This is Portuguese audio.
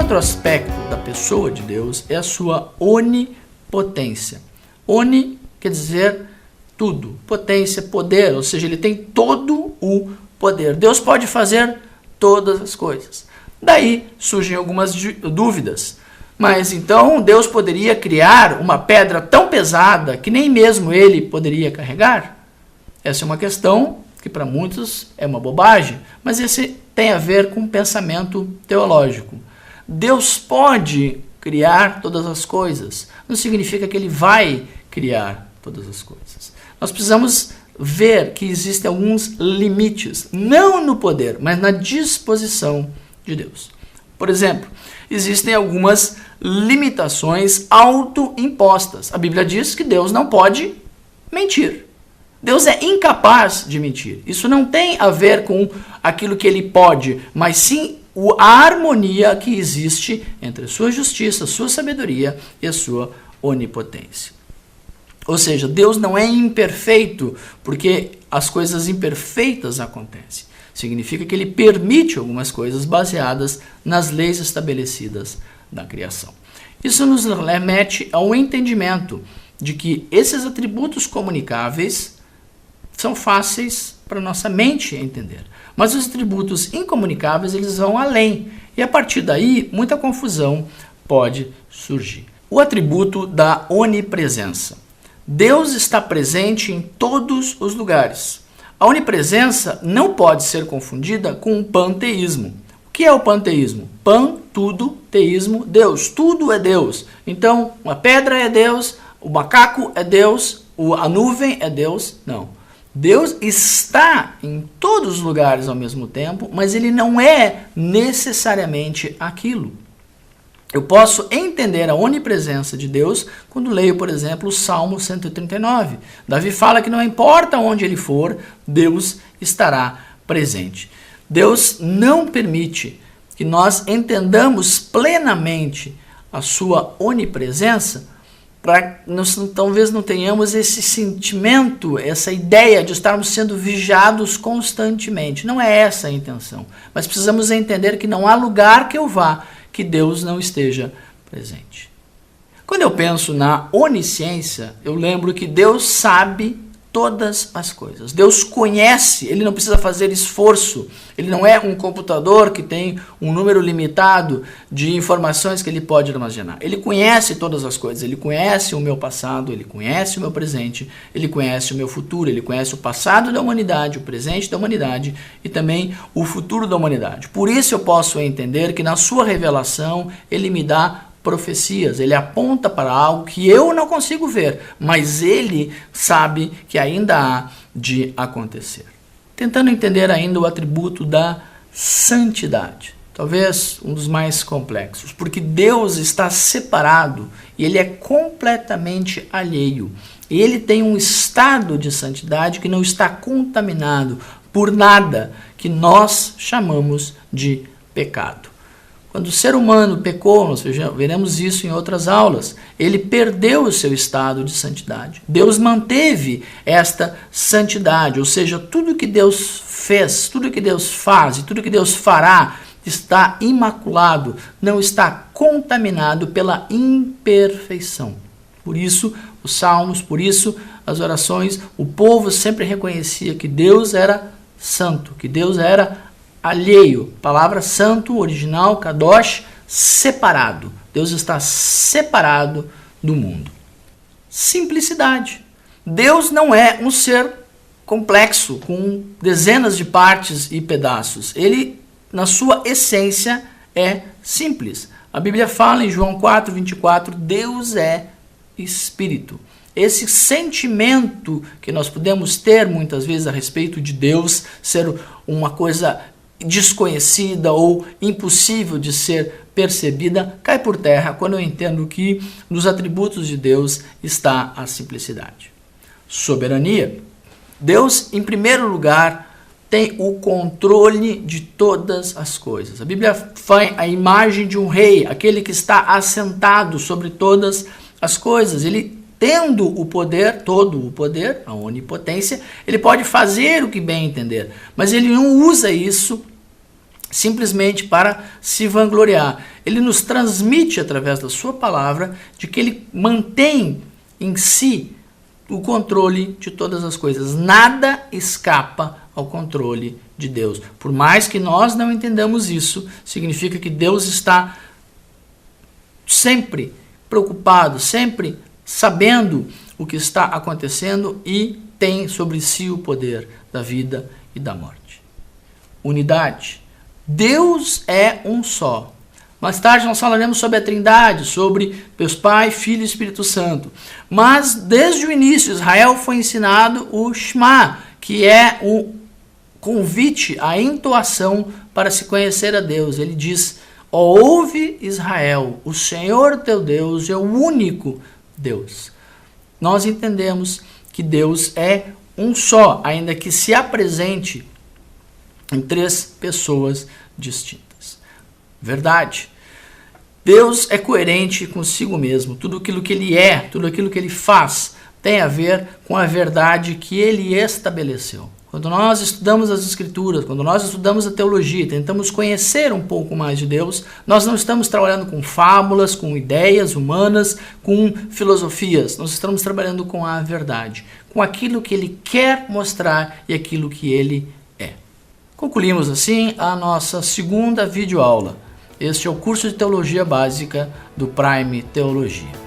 outro aspecto da pessoa de Deus é a sua onipotência. Oni quer dizer tudo, potência, poder, ou seja, ele tem todo o poder. Deus pode fazer todas as coisas. Daí surgem algumas dúvidas. Mas então Deus poderia criar uma pedra tão pesada que nem mesmo ele poderia carregar? Essa é uma questão que para muitos é uma bobagem, mas esse tem a ver com pensamento teológico. Deus pode criar todas as coisas, não significa que ele vai criar todas as coisas. Nós precisamos ver que existem alguns limites, não no poder, mas na disposição de Deus. Por exemplo, existem algumas limitações autoimpostas. A Bíblia diz que Deus não pode mentir. Deus é incapaz de mentir. Isso não tem a ver com aquilo que ele pode, mas sim a harmonia que existe entre a sua justiça, a sua sabedoria e a sua onipotência. Ou seja, Deus não é imperfeito, porque as coisas imperfeitas acontecem. Significa que ele permite algumas coisas baseadas nas leis estabelecidas da criação. Isso nos remete ao entendimento de que esses atributos comunicáveis são fáceis para nossa mente entender. Mas os atributos incomunicáveis, eles vão além. E a partir daí, muita confusão pode surgir. O atributo da onipresença. Deus está presente em todos os lugares. A onipresença não pode ser confundida com o panteísmo. O que é o panteísmo? Pan, tudo, teísmo, Deus. Tudo é Deus. Então, uma pedra é Deus, o macaco é Deus, a nuvem é Deus. Não. Deus está em todos os lugares ao mesmo tempo, mas ele não é necessariamente aquilo. Eu posso entender a onipresença de Deus quando leio, por exemplo, o Salmo 139. Davi fala que não importa onde ele for, Deus estará presente. Deus não permite que nós entendamos plenamente a sua onipresença para nós talvez não tenhamos esse sentimento, essa ideia de estarmos sendo vigiados constantemente. Não é essa a intenção. Mas precisamos entender que não há lugar que eu vá que Deus não esteja presente. Quando eu penso na onisciência, eu lembro que Deus sabe todas as coisas. Deus conhece, ele não precisa fazer esforço. Ele não é um computador que tem um número limitado de informações que ele pode armazenar. Ele conhece todas as coisas. Ele conhece o meu passado, ele conhece o meu presente, ele conhece o meu futuro, ele conhece o passado da humanidade, o presente da humanidade e também o futuro da humanidade. Por isso eu posso entender que na sua revelação ele me dá profecias, ele aponta para algo que eu não consigo ver, mas ele sabe que ainda há de acontecer. Tentando entender ainda o atributo da santidade, talvez um dos mais complexos, porque Deus está separado e ele é completamente alheio. E ele tem um estado de santidade que não está contaminado por nada que nós chamamos de pecado. Quando o ser humano pecou, nós veremos isso em outras aulas, ele perdeu o seu estado de santidade. Deus manteve esta santidade, ou seja, tudo que Deus fez, tudo que Deus faz e tudo que Deus fará está imaculado, não está contaminado pela imperfeição. Por isso, os salmos, por isso, as orações, o povo sempre reconhecia que Deus era santo, que Deus era alheio, palavra santo, original, kadosh, separado. Deus está separado do mundo. Simplicidade. Deus não é um ser complexo, com dezenas de partes e pedaços. Ele, na sua essência, é simples. A Bíblia fala em João 4:24, Deus é Espírito. Esse sentimento que nós podemos ter muitas vezes a respeito de Deus ser uma coisa desconhecida ou impossível de ser percebida, cai por terra quando eu entendo que nos atributos de Deus está a simplicidade. Soberania. Deus, em primeiro lugar, tem o controle de todas as coisas. A Bíblia faz a imagem de um rei, aquele que está assentado sobre todas as coisas. Ele, tendo o poder, todo o poder, a onipotência, ele pode fazer o que bem entender, mas ele não usa isso simplesmente para se vangloriar. Ele nos transmite através da sua palavra de que ele mantém em si o controle de todas as coisas. Nada escapa ao controle de Deus. Por mais que nós não entendamos isso, significa que Deus está sempre preocupado, sempre sabendo o que está acontecendo e tem sobre si o poder da vida e da morte. Unidade. Deus é um só. Mais tarde nós falaremos sobre a Trindade, sobre Deus Pai, Filho e Espírito Santo. Mas desde o início Israel foi ensinado o Shema, que é o convite, a entoação para se conhecer a Deus. Ele diz: ouve Israel, o Senhor teu Deus é o único Deus. Nós entendemos que Deus é um só, ainda que se apresente em três pessoas distintas. Verdade. Deus é coerente consigo mesmo. Tudo aquilo que ele é, tudo aquilo que ele faz, tem a ver com a verdade que ele estabeleceu. Quando nós estudamos as Escrituras, quando nós estudamos a teologia, tentamos conhecer um pouco mais de Deus, nós não estamos trabalhando com fábulas, com ideias humanas, com filosofias. Nós estamos trabalhando com a verdade, com aquilo que ele quer mostrar e aquilo que ele é. Concluímos assim a nossa segunda videoaula. Este é o curso de Teologia Básica do Prime Teologia.